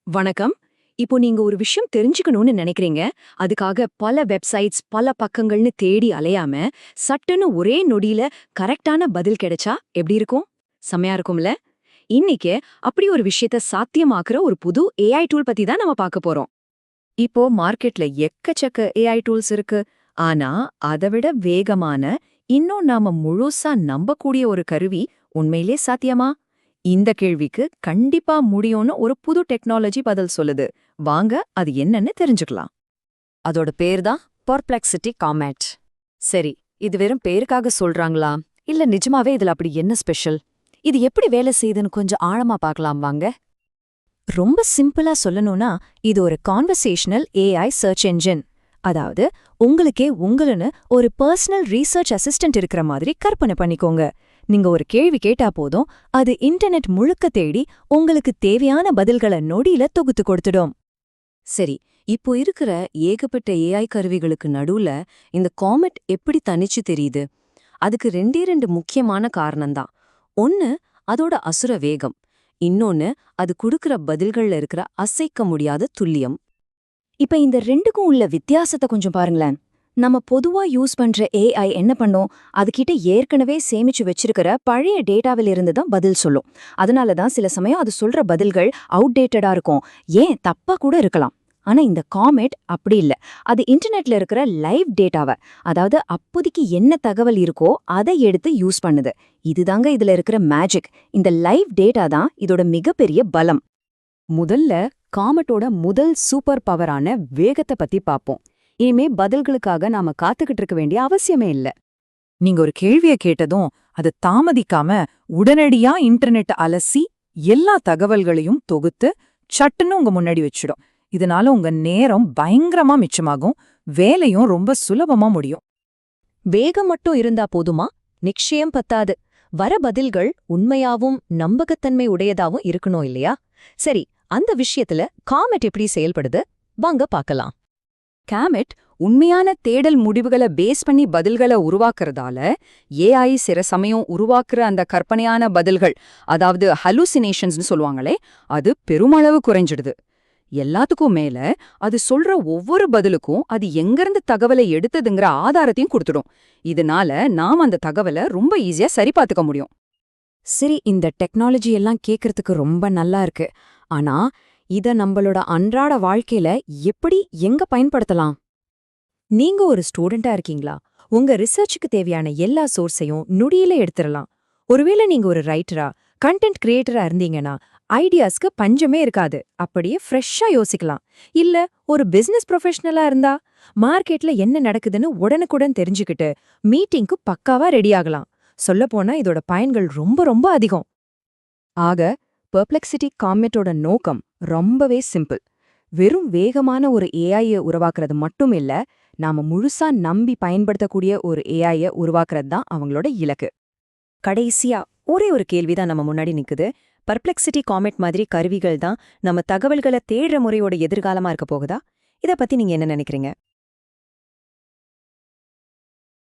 வணக்கம். இப்போ நீங்க ஒரு விஷயம் தெரிஞ்சுக்கணும்னு நினைக்கிறீங்க. அதுக்காக பல வெப்சைட்ஸ், பல பக்கங்கள்னு தேடி அலையாம, சட்டுன்னு ஒரே நொடியில கரெக்டான பதில் கிடைச்சா எப்படி இருக்கும்? செமையா இருக்கும்ல? இன்னைக்கு அப்படி ஒரு விஷயத்த சாத்தியமாக்குற ஒரு புது ஏஐ டூல் பத்தி தான் நம்ம பார்க்க போறோம். இப்போ மார்க்கெட்ல எக்கச்சக்க ஏஐ டூல்ஸ் இருக்கு. ஆனா, அதை விட வேகமான, இன்னும் நாம முழுசா நம்பக்கூடிய ஒரு கருவி உண்மையிலே சாத்தியமா? இந்த கேள்விக்கு கண்டிப்பா முடியும்னு ஒரு புது டெக்னாலஜி பதில் சொல்லுது. வாங்க அது என்னன்னு தெரிஞ்சுக்கலாம். அதோட பேர் தான் பெர்ப்ளெக்சிட்டி காமெட். சரி, இது வெறும் பேருக்காக சொல்றாங்களா? இல்ல நிஜமாவே இதுல அப்படி என்ன ஸ்பெஷல்? இது எப்படி வேலை செய்யுதுன்னு கொஞ்சம் ஆழமா பார்க்கலாம் வாங்க. ரொம்ப சிம்பிளா சொல்லணும்னா, இது ஒரு கான்வர்சேஷனல் ஏஐ சர்ச் என்ஜின். அதாவது, உங்களுக்கே உங்களுன்னு ஒரு பர்சனல் ரீசர்ச் அசிஸ்டன்ட் இருக்கிற மாதிரி கற்பனை பண்ணிக்கோங்க. நீங்க ஒரு கேள்வி கேட்டா போதும், அது இன்டர்நெட் முழுக்க தேடி உங்களுக்கு தேவையான பதில்களை நொடியில தொகுத்து கொடுத்துடும். சரி, இப்போ இருக்கிற ஏகப்பட்ட ஏஐ கருவிகளுக்கு நடுவுல இந்த காமெட் எப்படி தனிச்சு தெரியுது? அதுக்கு ரெண்டு முக்கியமான காரணம்தான். ஒன்னு, அதோட அசுர வேகம். இன்னொன்னு, அது குடுக்கிற பதில்கள்ல இருக்கிற அசைக்க முடியாத துல்லியம். இப்ப இந்த ரெண்டுக்கும் உள்ள வித்தியாசத்தை கொஞ்சம் பாருங்களேன். நம்ம பொதுவா யூஸ் பண்ற ஏஐ என்ன பண்ணும்? அதுகிட்ட ஏற்கனவே சேமிச்சு வச்சிருக்கிற பழைய டேட்டாவில் இருந்து தான் பதில் சொல்லும். அதனால தான் சில சமயம் அது சொல்ற பதில்கள் அவுடேட்டடா இருக்கும். ஏன் தப்பா கூட இருக்கலாம். ஆனா இந்த காமெட் அப்படி இல்ல. அது இன்டர்நெட்ல இருக்கிற லைவ் டேட்டாவை, அதாவது அப்போதைக்கு என்ன தகவல் இருக்கோ அதை எடுத்து யூஸ் பண்ணுது. இதுதாங்க இதுல இருக்கிற மேஜிக். இந்த லைவ் டேட்டா தான் இதோட மிகப்பெரிய பலம். முதல்ல காமெட்டோட முதல் சூப்பர் பவரான வேகத்தை பத்தி பாப்போம். இனிமே பதில்களுக்காக நாம காத்துக்கிட்டு இருக்க வேண்டிய அவசியமே இல்ல. நீங்க ஒரு கேள்விய கேட்டதும் அது தாமதிக்காம உடனடியா இன்டர்நெட் அலசி எல்லா தகவல்களையும் தொகுத்து சட்டுன்னு உங்க முன்னாடி வச்சிடும். இதனால உங்க நேரம் பயங்கரமா மிச்சமாகும், வேலையும் ரொம்ப சுலபமா முடியும். வேகம் மட்டும் இருந்தா போதுமா? நிச்சயம் பத்தாது. வர பதில்கள் உண்மையாவும் நம்பகத்தன்மை உடையதாவும் இருக்கணும் இல்லையா? சரி, அந்த விஷயத்துல காமெட் எப்படி செயல்படுது? வாங்க பார்க்கலாம். காமெட் உண்மையான தேடல் முடிவுகளை பேஸ் பண்ணி பதில்களை உருவாக்குறதால ஏஐ சில சமயம் உருவாக்குற அந்த கற்பனையான பதில்கள், அதாவது ஹலூசினேஷன்ஸ்னு சொல்லுவாங்களே, அது பெருமளவு குறைஞ்சிடுது. எல்லாத்துக்கும் மேல அது சொல்ற ஒவ்வொரு பதிலுக்கும் அது எங்கிருந்து தகவலை எடுத்ததுங்கிற ஆதாரத்தையும் கொடுத்துடும். இதனால நாம் அந்த தகவலை ரொம்ப ஈஸியா சரி பார்த்துக்க முடியும். சரி, இந்த டெக்னாலஜி எல்லாம் கேட்கறதுக்கு ரொம்ப நல்லா இருக்கு. ஆனா இத நம்மளோட அன்றாட வாழ்க்கையில எப்படி எங்க பயன்படுத்தலாம்? நீங்க ஒரு ஸ்டூடெண்டா இருக்கீங்களா? உங்க ரிசர்ச்சுக்கு தேவையான எல்லா சோர்ஸையும் நொடியில எடுத்துடலாம். ஒருவேளை நீங்க ஒரு ரைட்டரா, கண்டென்ட் கிரியேட்டரா இருந்தீங்கன்னா ஐடியாஸ்க்கு பஞ்சமே இருக்காது. அப்படியே ஃப்ரெஷ்ஷா யோசிக்கலாம். இல்ல ஒரு பிசினஸ் ப்ரொஃபஷனலா இருந்தா மார்க்கெட்ல என்ன நடக்குதுன்னு உடனுக்குடன் தெரிஞ்சுக்கிட்டு மீட்டிங்க்கு பக்காவா ரெடி ஆகலாம். சொல்லப்போனா இதோட பயன்கள் ரொம்ப ரொம்ப அதிகம். ஆக பெர்ப்ளெக்சிட்டி காமெட்டோட நோக்கம் ரொம்பவே சிம்பிள். வெறும் வேகமான ஒரு ஏஐய உருவாக்குறது மட்டும் இல்ல, நாம முழுசா நம்பி பயன்படுத்தக்கூடிய ஒரு ஏஐய உருவாக்குறது தான் அவங்களோட இலக்கு. கடைசியா ஒரே ஒரு கேள்விதான் நம்ம முன்னாடி நிக்குது. பெர்ப்ளெக்சிட்டி காமெட் மாதிரி கருவிகள் தான் நம்ம தகவல்களை தேடுற முறையோட எதிர்காலமா இருக்க போகுதா? இத பத்தி நீங்க என்ன நினைக்கிறீங்க?